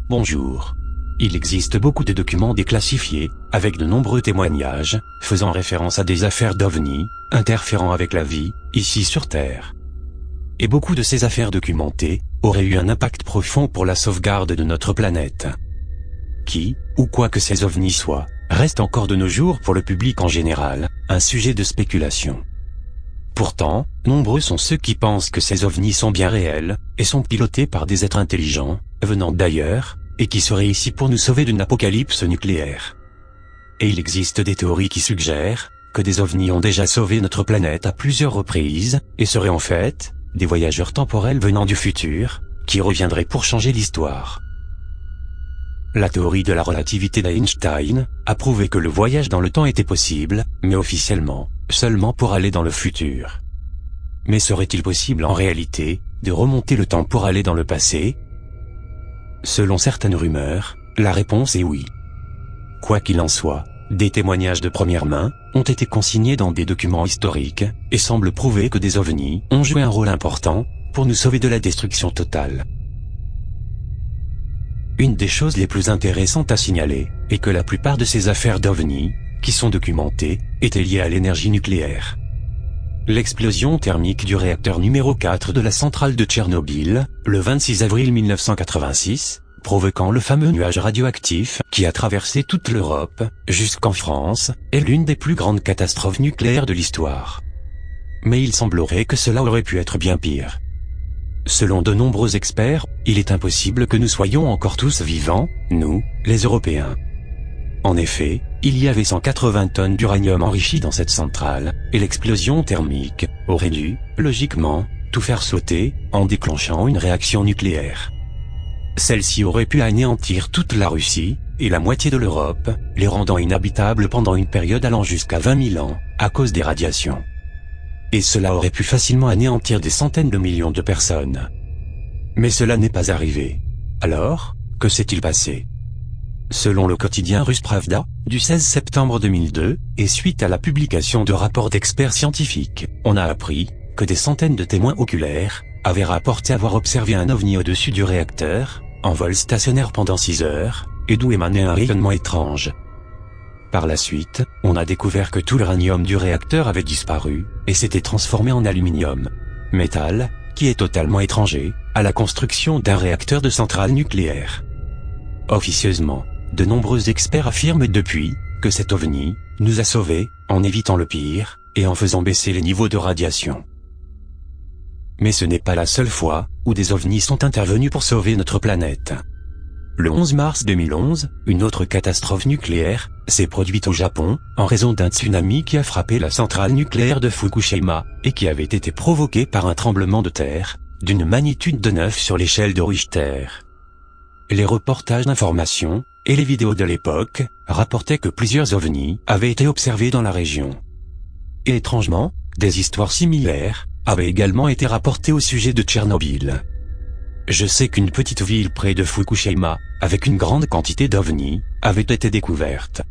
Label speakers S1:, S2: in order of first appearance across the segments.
S1: Bonjour. Il existe beaucoup de documents déclassifiés, avec de nombreux témoignages, faisant référence à des affaires d'OVNI, interférant avec la vie, ici sur Terre. Et beaucoup de ces affaires documentées, auraient eu un impact profond pour la sauvegarde de notre planète. Qui, ou quoi que ces ovnis soient, reste encore de nos jours pour le public en général, un sujet de spéculation. Pourtant, nombreux sont ceux qui pensent que ces ovnis sont bien réels, et sont pilotés par des êtres intelligents, venant d'ailleurs, et qui seraient ici pour nous sauver d'une apocalypse nucléaire. Et il existe des théories qui suggèrent que des ovnis ont déjà sauvé notre planète à plusieurs reprises, et seraient en fait des voyageurs temporels venant du futur, qui reviendraient pour changer l'histoire. La théorie de la relativité d'Einstein a prouvé que le voyage dans le temps était possible, mais officiellement, seulement pour aller dans le futur. Mais serait-il possible en réalité de remonter le temps pour aller dans le passé? Selon certaines rumeurs, la réponse est oui. Quoi qu'il en soit, des témoignages de première main ont été consignés dans des documents historiques et semblent prouver que des ovnis ont joué un rôle important pour nous sauver de la destruction totale. Une des choses les plus intéressantes à signaler est que la plupart de ces affaires d'ovnis, qui sont documentées, étaient liées à l'énergie nucléaire. L'explosion thermique du réacteur numéro 4 de la centrale de Tchernobyl, le 26 avril 1986, provoquant le fameux nuage radioactif qui a traversé toute l'Europe, jusqu'en France, est l'une des plus grandes catastrophes nucléaires de l'histoire. Mais il semblerait que cela aurait pu être bien pire. Selon de nombreux experts, il est impossible que nous soyons encore tous vivants, nous, les Européens. En effet, il y avait 180 tonnes d'uranium enrichi dans cette centrale, et l'explosion thermique aurait dû, logiquement, tout faire sauter, en déclenchant une réaction nucléaire. Celle-ci aurait pu anéantir toute la Russie, et la moitié de l'Europe, les rendant inhabitables pendant une période allant jusqu'à 20 000 ans, à cause des radiations. Et cela aurait pu facilement anéantir des centaines de millions de personnes. Mais cela n'est pas arrivé. Alors, que s'est-il passé? Selon le quotidien russe Pravda, du 16 septembre 2002, et suite à la publication de rapports d'experts scientifiques, on a appris que des centaines de témoins oculaires avaient rapporté avoir observé un ovni au-dessus du réacteur, en vol stationnaire pendant 6 heures, et d'où émanait un rayonnement étrange. Par la suite, on a découvert que tout l'uranium du réacteur avait disparu, et s'était transformé en aluminium. Métal, qui est totalement étranger à la construction d'un réacteur de centrale nucléaire. Officieusement, de nombreux experts affirment depuis que cet ovni nous a sauvés en évitant le pire et en faisant baisser les niveaux de radiation. Mais ce n'est pas la seule fois où des ovnis sont intervenus pour sauver notre planète. Le 11 mars 2011, une autre catastrophe nucléaire s'est produite au Japon en raison d'un tsunami qui a frappé la centrale nucléaire de Fukushima et qui avait été provoqué par un tremblement de terre d'une magnitude de 9 sur l'échelle de Richter. Les reportages d'information et les vidéos de l'époque rapportaient que plusieurs ovnis avaient été observés dans la région. Et étrangement, des histoires similaires avaient également été rapportées au sujet de Tchernobyl. Je sais qu'une petite ville près de Fukushima, avec une grande quantité d'ovnis, avait été découverte.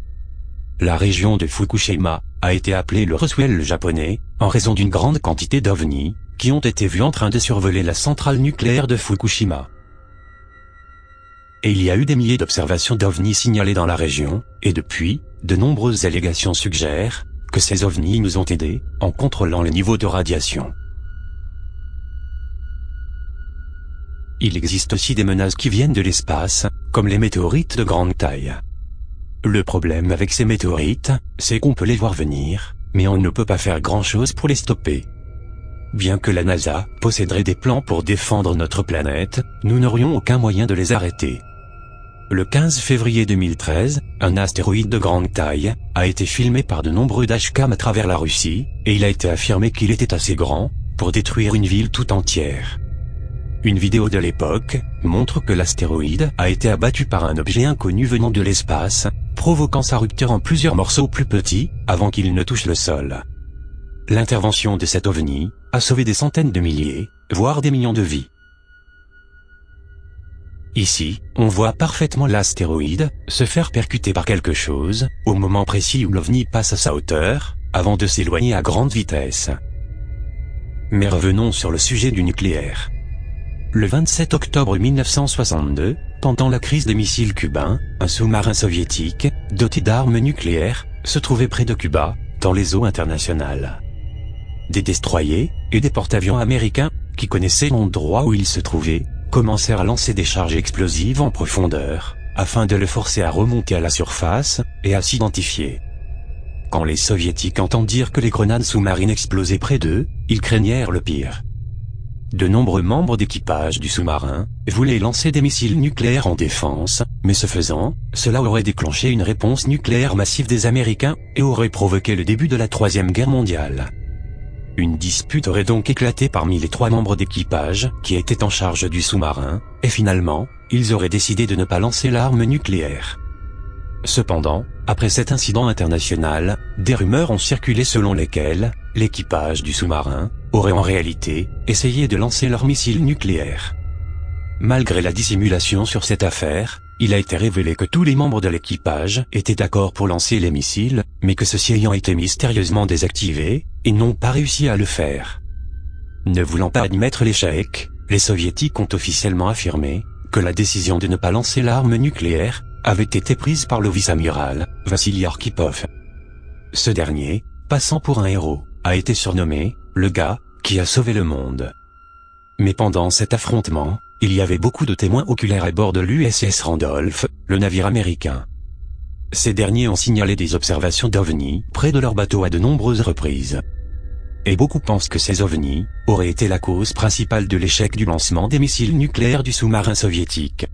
S1: La région de Fukushima a été appelée le Roswell japonais, en raison d'une grande quantité d'ovnis qui ont été vus en train de survoler la centrale nucléaire de Fukushima. Et il y a eu des milliers d'observations d'ovnis signalées dans la région, et depuis, de nombreuses allégations suggèrent que ces ovnis nous ont aidés en contrôlant le niveau de radiation. Il existe aussi des menaces qui viennent de l'espace, comme les météorites de grande taille. Le problème avec ces météorites, c'est qu'on peut les voir venir, mais on ne peut pas faire grand-chose pour les stopper. Bien que la NASA posséderait des plans pour défendre notre planète, nous n'aurions aucun moyen de les arrêter. Le 15 février 2013, un astéroïde de grande taille a été filmé par de nombreux dashcams à travers la Russie, et il a été affirmé qu'il était assez grand pour détruire une ville tout entière. Une vidéo de l'époque montre que l'astéroïde a été abattu par un objet inconnu venant de l'espace, provoquant sa rupture en plusieurs morceaux plus petits avant qu'il ne touche le sol. L'intervention de cet ovni a sauvé des centaines de milliers, voire des millions de vies. Ici, on voit parfaitement l'astéroïde se faire percuter par quelque chose, au moment précis où l'ovni passe à sa hauteur, avant de s'éloigner à grande vitesse. Mais revenons sur le sujet du nucléaire. Le 27 octobre 1962, pendant la crise des missiles cubains, un sous-marin soviétique, doté d'armes nucléaires, se trouvait près de Cuba, dans les eaux internationales. Des destroyers, et des porte-avions américains, qui connaissaient l'endroit où il se trouvait, commencèrent à lancer des charges explosives en profondeur, afin de le forcer à remonter à la surface, et à s'identifier. Quand les soviétiques entendirent que les grenades sous-marines explosaient près d'eux, ils craignèrent le pire. De nombreux membres d'équipage du sous-marin voulaient lancer des missiles nucléaires en défense, mais ce faisant, cela aurait déclenché une réponse nucléaire massive des Américains, et aurait provoqué le début de la Troisième Guerre mondiale. Une dispute aurait donc éclaté parmi les 3 membres d'équipage qui étaient en charge du sous-marin, et finalement, ils auraient décidé de ne pas lancer l'arme nucléaire. Cependant, après cet incident international, des rumeurs ont circulé selon lesquelles l'équipage du sous-marin aurait en réalité essayé de lancer leur missile nucléaire. Malgré la dissimulation sur cette affaire, il a été révélé que tous les membres de l'équipage étaient d'accord pour lancer les missiles, mais que ceux-ci ayant été mystérieusement désactivés, ils n'ont pas réussi à le faire. Ne voulant pas admettre l'échec, les soviétiques ont officiellement affirmé que la décision de ne pas lancer l'arme nucléaire avait été prise par le vice-amiral Vassili Arkhipov. Ce dernier, passant pour un héros, a été surnommé « le gars qui a sauvé le monde ». Mais pendant cet affrontement, il y avait beaucoup de témoins oculaires à bord de l'USS Randolph, le navire américain. Ces derniers ont signalé des observations d'ovnis près de leur bateau à de nombreuses reprises. Et beaucoup pensent que ces ovnis auraient été la cause principale de l'échec du lancement des missiles nucléaires du sous-marin soviétique.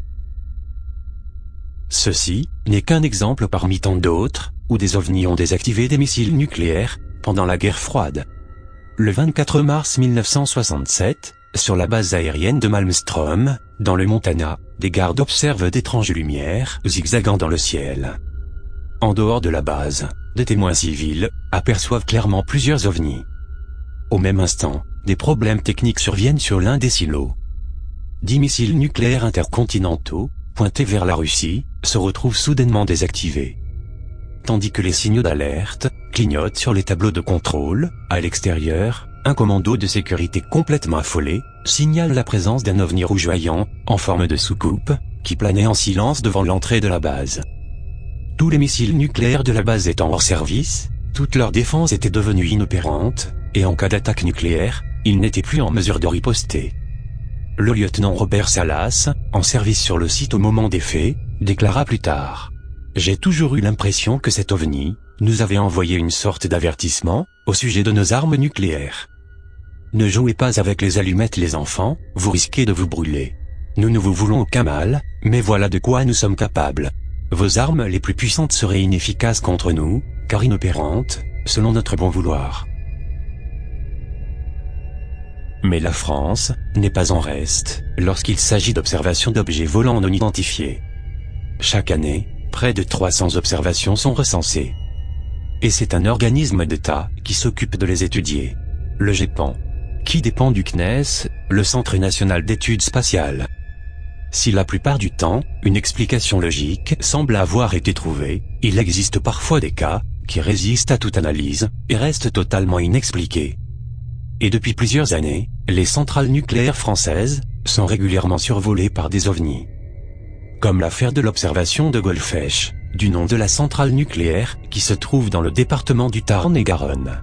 S1: Ceci n'est qu'un exemple parmi tant d'autres, où des ovnis ont désactivé des missiles nucléaires, pendant la guerre froide. Le 24 mars 1967, sur la base aérienne de Malmstrom, dans le Montana, des gardes observent d'étranges lumières zigzagant dans le ciel. En dehors de la base, des témoins civils aperçoivent clairement plusieurs ovnis. Au même instant, des problèmes techniques surviennent sur l'un des silos. 10 missiles nucléaires intercontinentaux, pointés vers la Russie, se retrouvent soudainement désactivés. Tandis que les signaux d'alerte clignotent sur les tableaux de contrôle, à l'extérieur, un commando de sécurité complètement affolé signale la présence d'un ovni rougeoyant, en forme de soucoupe, qui planait en silence devant l'entrée de la base. Tous les missiles nucléaires de la base étant hors service, toute leur défense était devenue inopérante, et en cas d'attaque nucléaire, ils n'étaient plus en mesure de riposter. Le lieutenant Robert Salas, en service sur le site au moment des faits, déclara plus tard: « J'ai toujours eu l'impression que cet ovni nous avait envoyé une sorte d'avertissement au sujet de nos armes nucléaires. Ne jouez pas avec les allumettes les enfants, vous risquez de vous brûler. Nous ne vous voulons aucun mal, mais voilà de quoi nous sommes capables. Vos armes les plus puissantes seraient inefficaces contre nous, car inopérantes, selon notre bon vouloir. » Mais la France n'est pas en reste lorsqu'il s'agit d'observations d'objets volants non identifiés. Chaque année, près de 300 observations sont recensées. Et c'est un organisme d'État qui s'occupe de les étudier. Le GEPAN, qui dépend du CNES, le Centre national d'études spatiales. Si la plupart du temps, une explication logique semble avoir été trouvée, il existe parfois des cas qui résistent à toute analyse et restent totalement inexpliqués. Et depuis plusieurs années, les centrales nucléaires françaises sont régulièrement survolées par des ovnis. Comme l'affaire de l'observation de Golfech, du nom de la centrale nucléaire qui se trouve dans le département du Tarn-et-Garonne.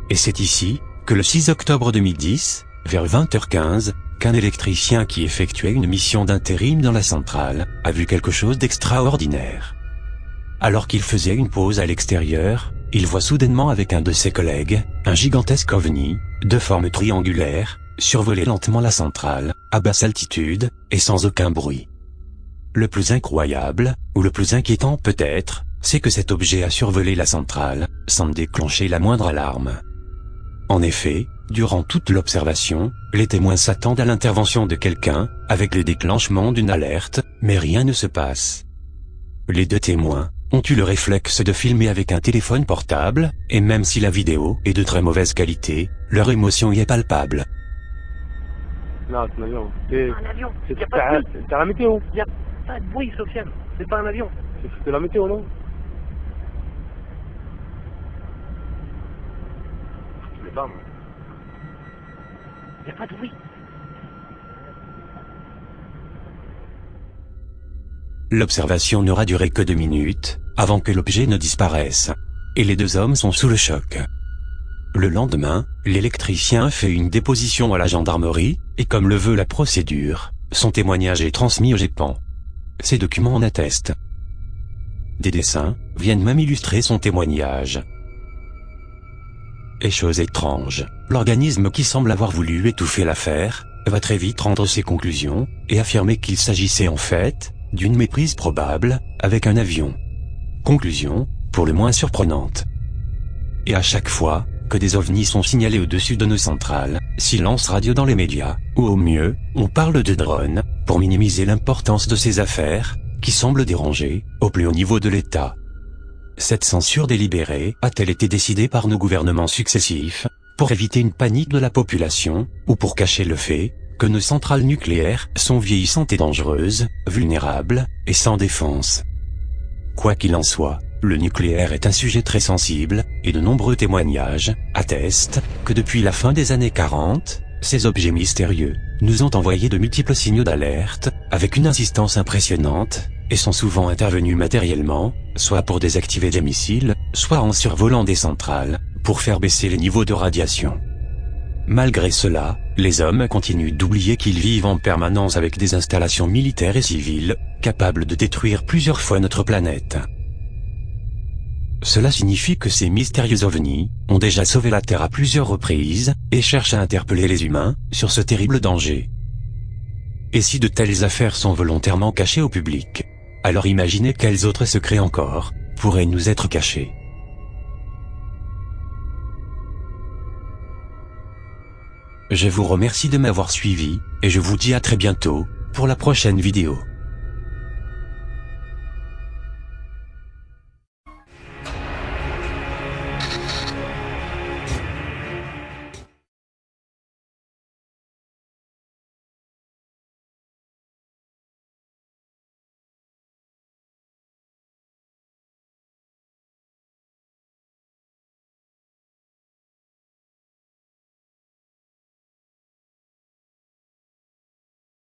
S1: Et c'est ici que le 6 octobre 2010, vers 20h15, qu'un électricien qui effectuait une mission d'intérim dans la centrale a vu quelque chose d'extraordinaire. Alors qu'il faisait une pause à l'extérieur, il voit soudainement avec un de ses collègues, un gigantesque ovni, de forme triangulaire, survoler lentement la centrale, à basse altitude, et sans aucun bruit. Le plus incroyable, ou le plus inquiétant peut-être, c'est que cet objet a survolé la centrale, sans déclencher la moindre alarme. En effet, durant toute l'observation, les témoins s'attendent à l'intervention de quelqu'un, avec le déclenchement d'une alerte, mais rien ne se passe. Les 2 témoins ont eu le réflexe de filmer avec un téléphone portable, et même si la vidéo est de très mauvaise qualité, leur émotion y est palpable.
S2: Non, c'est un avion.
S3: C'est un avion.
S2: C'est
S3: Y a pas de bruit.
S2: la météo.
S3: Il n'y a pas de bruit, Sofiane. C'est pas un avion.
S2: C'est la météo, non?
S3: Je sais pas, moi. Il n'y a pas de bruit.
S1: L'observation n'aura duré que 2 minutes, avant que l'objet ne disparaisse. Et les 2 hommes sont sous le choc. Le lendemain, l'électricien fait une déposition à la gendarmerie, et comme le veut la procédure, son témoignage est transmis au GEPAN. Ces documents en attestent. Des dessins viennent même illustrer son témoignage. Et chose étrange, l'organisme qui semble avoir voulu étouffer l'affaire, va très vite rendre ses conclusions, et affirmer qu'il s'agissait en fait d'une méprise probable, avec un avion. Conclusion, pour le moins surprenante. Et à chaque fois que des ovnis sont signalés au-dessus de nos centrales, silence radio dans les médias, ou au mieux, on parle de drones, pour minimiser l'importance de ces affaires, qui semblent déranger, au plus haut niveau de l'État. Cette censure délibérée a-t-elle été décidée par nos gouvernements successifs, pour éviter une panique de la population, ou pour cacher le fait que nos centrales nucléaires sont vieillissantes et dangereuses, vulnérables, et sans défense? Quoi qu'il en soit, le nucléaire est un sujet très sensible, et de nombreux témoignages attestent que depuis la fin des années 40, ces objets mystérieux nous ont envoyé de multiples signaux d'alerte, avec une insistance impressionnante, et sont souvent intervenus matériellement, soit pour désactiver des missiles, soit en survolant des centrales, pour faire baisser les niveaux de radiation. Malgré cela, les hommes continuent d'oublier qu'ils vivent en permanence avec des installations militaires et civiles, capables de détruire plusieurs fois notre planète. Cela signifie que ces mystérieux ovnis ont déjà sauvé la Terre à plusieurs reprises, et cherchent à interpeller les humains sur ce terrible danger. Et si de telles affaires sont volontairement cachées au public, alors imaginez quels autres secrets encore pourraient nous être cachés. Je vous remercie de m'avoir suivi, et je vous dis à très bientôt, pour la prochaine vidéo.